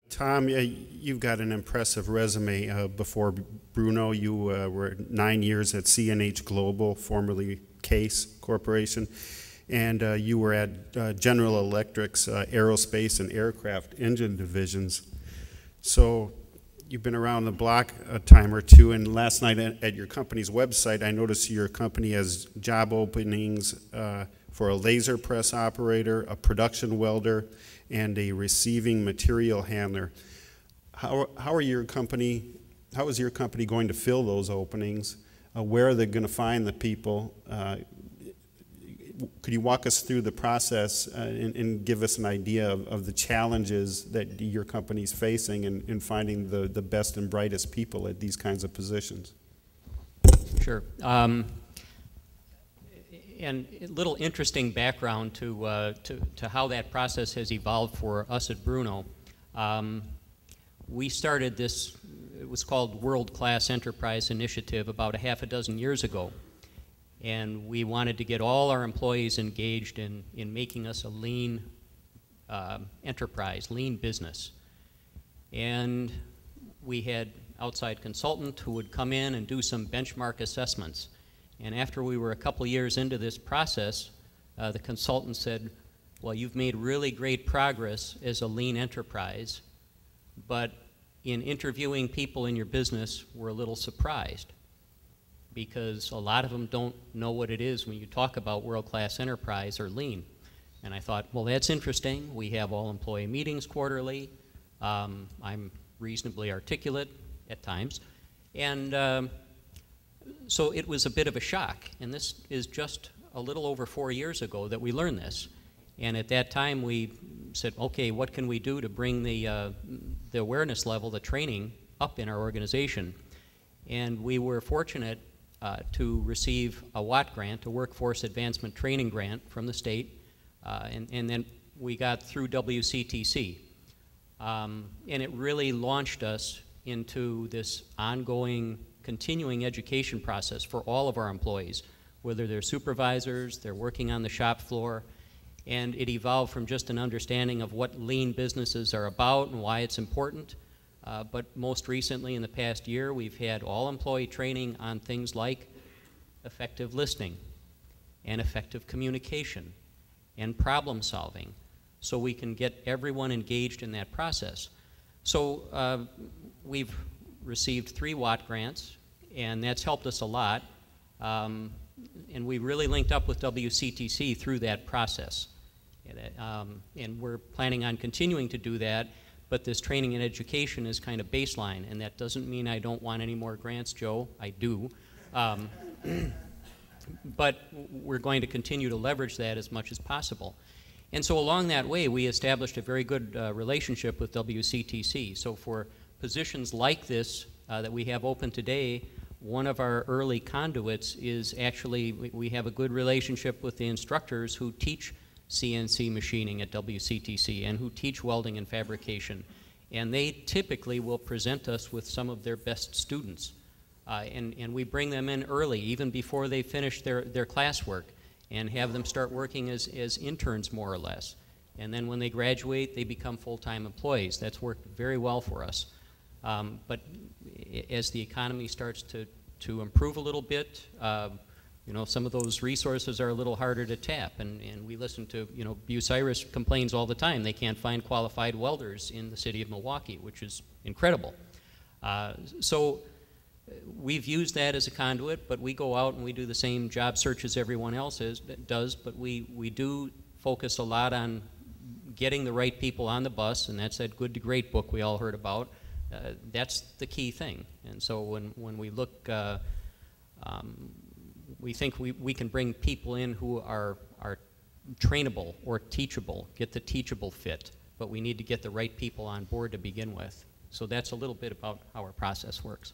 Tom, you've got an impressive resume. Before Bruno, you were 9 years at CNH Global, formerly Case Corporation, and you were at General Electric's aerospace and aircraft engine divisions. So you've been around the block a time or two, and last night at your company's website, I noticed your company has job openings for a laser press operator, a production welder, and a receiving material handler. How is your company going to fill those openings? Where are they going to find the people? Could you walk us through the process and give us an idea of the challenges that your company's facing in finding the best and brightest people at these kinds of positions? Sure. And a little interesting background to how that process has evolved for us at Bruno. We started this, it was called World Class Enterprise Initiative, about a half a dozen years ago. And we wanted to get all our employees engaged in making us a lean enterprise, lean business. And we had outside consultant who would come in and do some benchmark assessments. And after we were a couple years into this process, the consultant said, well, you've made really great progress as a lean enterprise, but in interviewing people in your business, we're a little surprised because a lot of them don't know what it is when you talk about world-class enterprise or lean. And I thought, well, that's interesting. We have all employee meetings quarterly. I'm reasonably articulate at times. And so it was a bit of a shock, and this is just a little over 4 years ago that we learned this. And at that time we said, okay, what can we do to bring the awareness level, the training, up in our organization? And we were fortunate to receive a WAT grant, a Workforce Advancement Training Grant from the state, and then we got through WCTC. And it really launched us into this ongoing continuing education process for all of our employees, whether they're supervisors, they're working on the shop floor, and it evolved from just an understanding of what lean businesses are about and why it's important. But most recently, in the past year, we've had all employee training on things like effective listening and effective communication and problem solving, so we can get everyone engaged in that process. So we've received 3 WAT grants, and that's helped us a lot. And we really linked up with WCTC through that process. And we're planning on continuing to do that, but this training and education is kind of baseline, and that doesn't mean I don't want any more grants, Joe. I do. But we're going to continue to leverage that as much as possible. And so along that way, we established a very good relationship with WCTC. So for positions like this that we have open today, one of our early conduits is actually, we have a good relationship with the instructors who teach CNC machining at WCTC and who teach welding and fabrication. And they typically will present us with some of their best students. And we bring them in early, even before they finish their classwork, and have them start working as interns, more or less. And then when they graduate, they become full-time employees. That's worked very well for us. But as the economy starts to improve a little bit, you know, some of those resources are a little harder to tap, and we listen to, you know, Bucyrus complains all the time they can't find qualified welders in the city of Milwaukee, which is incredible. So we've used that as a conduit, but we go out and we do the same job searches everyone else does, but we do focus a lot on getting the right people on the bus, and that's that Good to Great book we all heard about. That's the key thing. And so when we look, we think we can bring people in who are trainable or teachable, get the teachable fit, but we need to get the right people on board to begin with. So that's a little bit about how our process works.